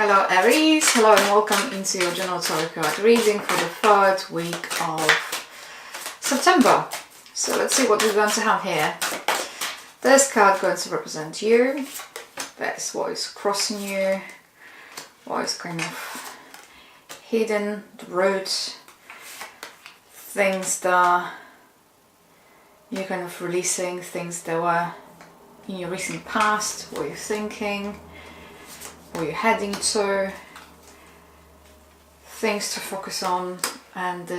Hello Aries, hello and welcome into your general tarot card reading for the 3rd week of September. So let's see what we're going to have here. This card going to represent you. That's what is crossing you, what is kind of hidden, the root, things that you're kind of releasing, things that were in your recent past, what you're thinking, where you're heading to, things to focus on, and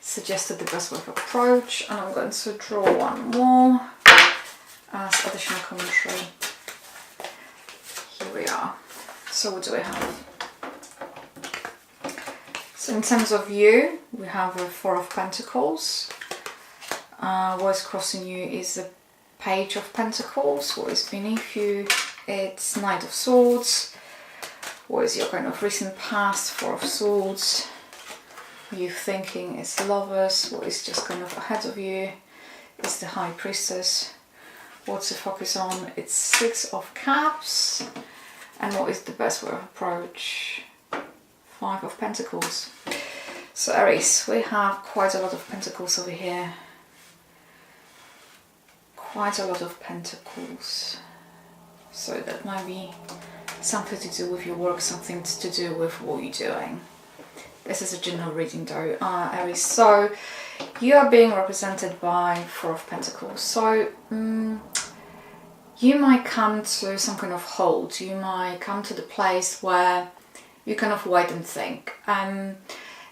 suggested the best way of approach. And I'm going to draw one more as additional commentary. Here we are. So what do we have? So in terms of you, we have a 4 of Pentacles. What is crossing you is the Page of Pentacles. What is beneath you? It's Knight of Swords. What is your kind of recent past? 4 of Swords. You thinking is Lovers. What is just kind of ahead of you is the High Priestess. What to focus on? It's 6 of Cups. And what is the best way of approach? 5 of Pentacles. So Aries, we have quite a lot of Pentacles over here. Quite a lot of Pentacles. So that might be something to do with your work, something to do with what you're doing. This is a general reading though, Aries. So you are being represented by 4 of Pentacles. So you might come to some kind of halt. You might come to the place where you kind of wait and think.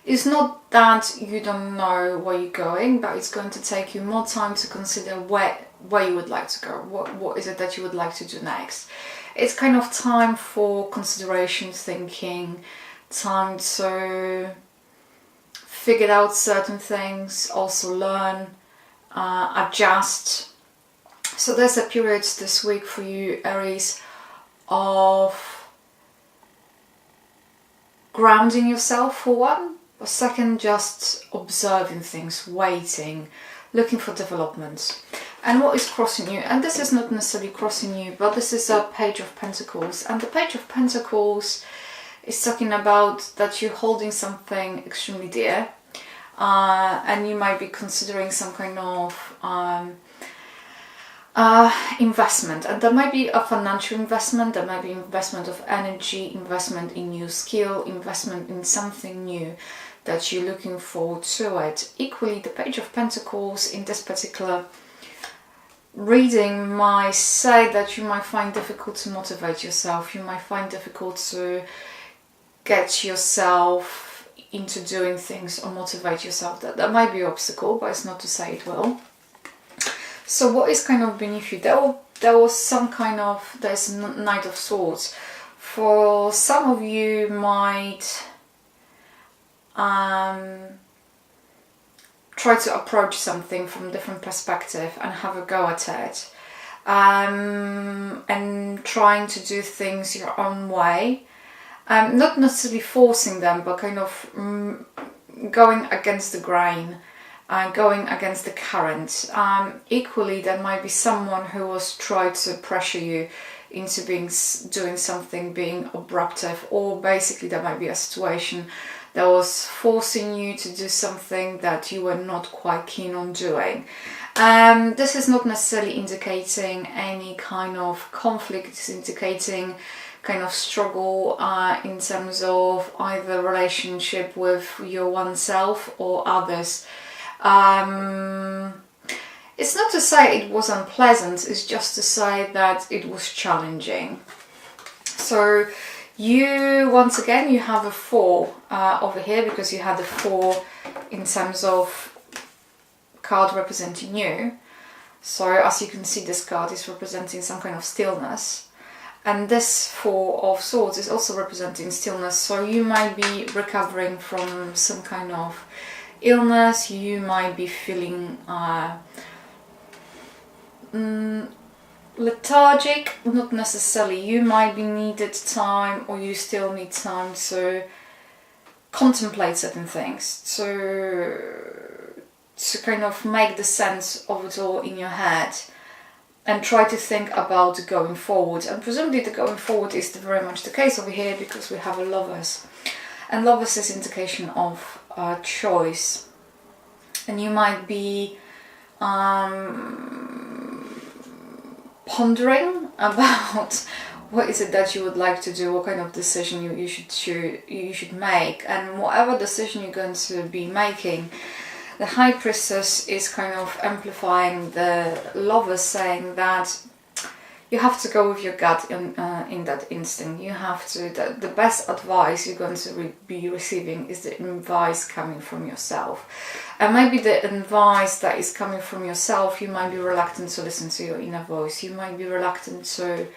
It's not that you don't know where you're going, but it's going to take you more time to consider where you would like to go. What is it that you would like to do next? It's kind of time for consideration, thinking, time to figure out certain things, also learn, adjust. So there's a period this week for you, Aries, of grounding yourself for one. A second, just observing things, waiting, looking for developments. And what is crossing you, and this is not necessarily crossing you, but this is a Page of Pentacles. And the Page of Pentacles is talking about that you're holding something extremely dear, and you might be considering some kind of investment. And there might be a financial investment, there might be investment of energy, investment in new skill, investment in something new that you're looking forward to it. Equally, the Page of Pentacles in this particular reading might say that you might find difficult to motivate yourself. You might find difficult to get yourself into doing things or motivate yourself. That might be an obstacle, but it's not to say it will. So what is kind of beneath you? There was some kind of, there's Knight of Swords. For some of you might try to approach something from a different perspective and have a go at it, and trying to do things your own way, not necessarily forcing them, but kind of going against the grain, going against the current. Equally, there might be someone who was trying to pressure you into doing something, being abruptive, or basically there might be a situation that was forcing you to do something that you were not quite keen on doing. This is not necessarily indicating any kind of conflict. It's indicating kind of struggle in terms of either relationship with your oneself or others. It's not to say it was unpleasant, it's just to say that it was challenging. So you, once again, you have a 4 over here, because you had a 4 in terms of card representing you. So as you can see, this card is representing some kind of stillness. And this 4 of Swords is also representing stillness. So you might be recovering from some kind of illness. You might be feeling lethargic, not necessarily. You might be needed time, or you still need time to contemplate certain things, to kind of make the sense of it all in your head, and try to think about going forward. And presumably the going forward is very much the case over here, because we have a Lovers. And Lovers is indication of choice. And you might be pondering about what is it that you would like to do, what kind of decision you should make. And whatever decision you're going to be making, the High Priestess is kind of amplifying the Lovers, saying that you have to go with your gut in that instinct. You have to, the best advice you're going to be receiving is the advice coming from yourself. And maybe the advice that is coming from yourself, you might be reluctant to listen to your inner voice. You might be reluctant to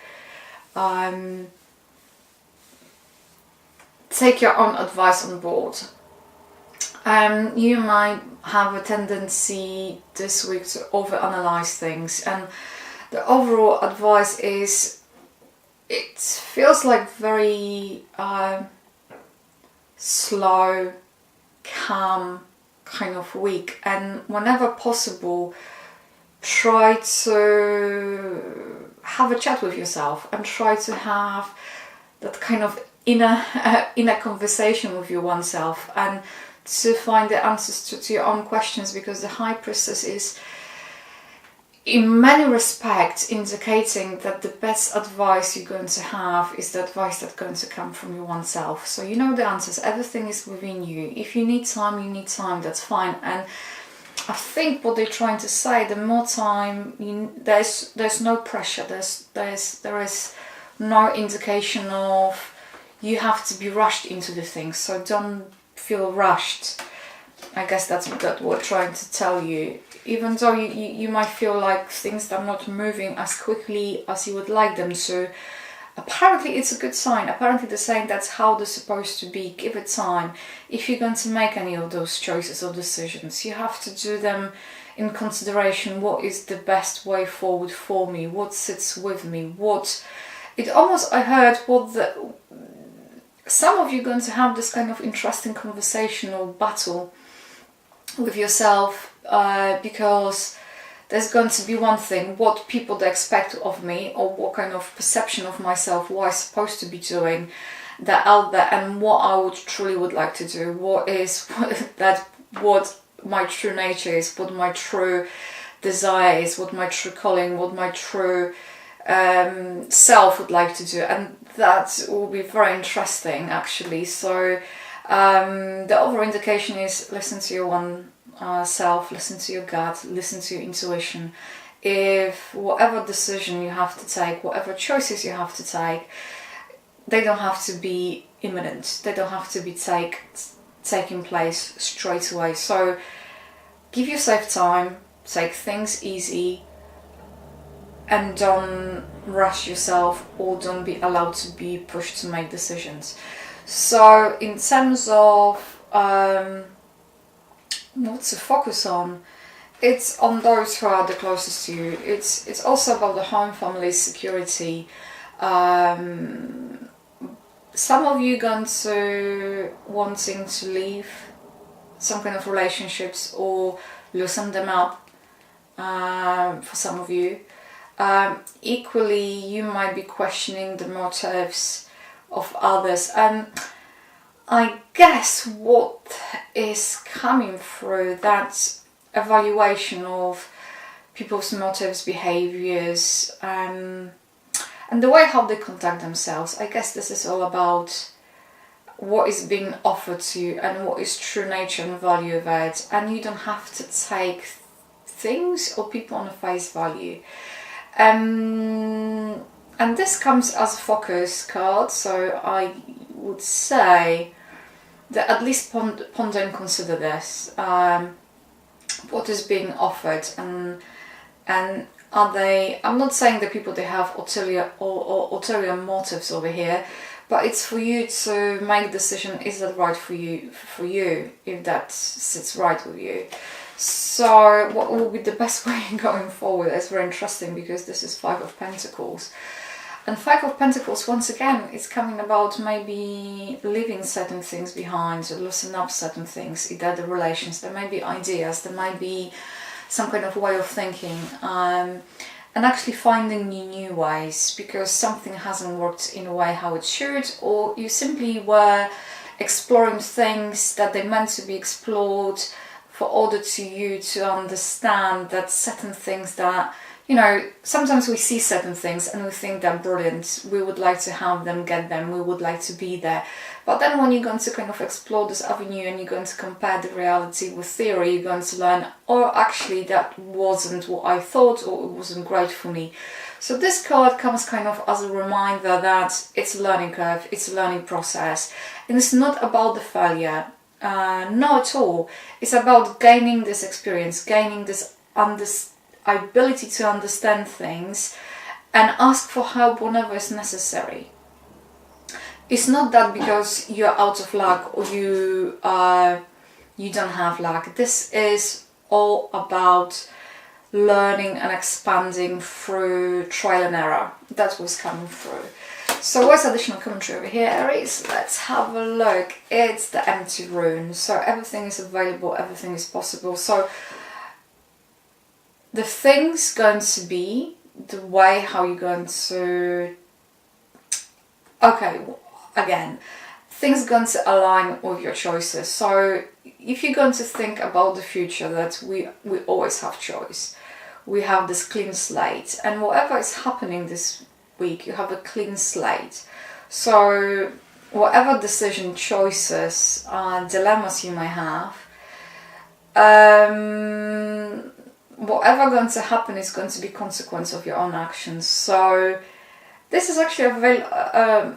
take your own advice on board. You might have a tendency this week to overanalyze things, and the overall advice is, it feels like very slow, calm kind of week, and whenever possible, try to have a chat with yourself and try to have that kind of inner conversation with your oneself, and to find the answers to your own questions, because the High Priestess is in many respects indicating that the best advice you're going to have is the advice that's going to come from your oneself. So you know the answers, everything is within you. If you need time, you need time, that's fine. And I think what they're trying to say, the more time, there's no pressure, there is no indication of you have to be rushed into the things, so don't feel rushed. I guess that's what we're trying to tell you. Even though you might feel like things are not moving as quickly as you would like them to, apparently it's a good sign. Apparently they're saying that's how they're supposed to be. Give it time. If you're going to make any of those choices or decisions, you have to do them in consideration. What is the best way forward for me? What sits with me? I heard some of you are going to have this kind of interesting conversation or battle with yourself, because there's going to be one thing, what people they expect of me, or what kind of perception of myself, what I'm supposed to be doing, that out there, and what I truly would like to do, what my true nature is, what my true desire is, what my true calling, what my true self would like to do. And that will be very interesting, actually. So the overall indication is, listen to your one self, listen to your gut, listen to your intuition. If whatever decision you have to take, whatever choices you have to take, they don't have to be imminent, they don't have to be taking place straight away. So give yourself time, take things easy, and don't rush yourself, or don't be allowed to be pushed to make decisions. So in terms of what to focus on, it's on those who are the closest to you. It's also about the home, family, security. Some of you going to wanting to leave some kind of relationships or loosen them up, for some of you. Equally, you might be questioning the motives of others, and I guess what is coming through that evaluation of people's motives, behaviors, and the way how they conduct themselves. I guess this is all about what is being offered to you and what is true nature and value of it, and you don't have to take things or people on a face value. And this comes as a focus card, so I would say that at least ponder and consider this. What is being offered, and are they? I'm not saying that people they have ulterior motives over here, but it's for you to make a decision. Is that right for you? If that sits right with you. So what will be the best way going forward? It's very interesting, because this is Five of Pentacles. And Five of Pentacles, once again, it's coming about maybe leaving certain things behind, or loosening up certain things, either the relations, there may be ideas, there might be some kind of way of thinking. and actually finding new ways because something hasn't worked in a way how it should, or you simply were exploring things that they meant to be explored for order to you to understand that certain things that, you know, sometimes we see certain things and we think they're brilliant, we would like to have them, get them, we would like to be there. But then when you're going to kind of explore this avenue and you're going to compare the reality with theory, you're going to learn, oh, actually that wasn't what I thought, or it wasn't great for me. So this card comes kind of as a reminder that it's a learning curve, it's a learning process, and it's not about the failure, not at all. It's about gaining this experience, gaining this ability to understand things and ask for help whenever it's necessary. It's not that because you're out of luck or you don't have luck. This is all about learning and expanding through trial and error. That was coming through. So what's additional commentary over here, Aries? Let's have a look. It's the empty rune. So everything is available, everything is possible. So the thing's going to be the way how you're going to... Okay, again, things going to align with your choices. So if you're going to think about the future, that we always have choice. We have this clean slate, and whatever is happening this week, you have a clean slate. So whatever decision, choices, dilemmas you may have, whatever going to happen is going to be consequence of your own actions. So this is actually a very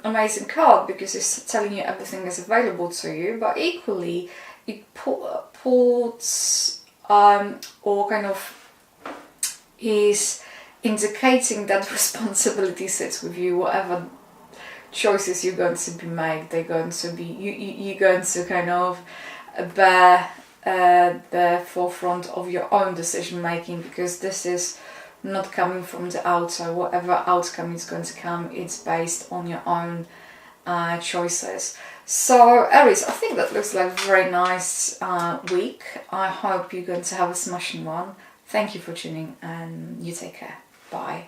amazing card because it's telling you everything is available to you, but equally it puts or kind of is indicating that responsibility sits with you. Whatever choices you're going to be made, they're going to be you're going to kind of bear the forefront of your own decision making, because this is not coming from the outer. Whatever outcome is going to come, it's based on your own choices. So Aries, I think that looks like a very nice week. I hope you're going to have a smashing one. Thank you for tuning, and you take care. Bye.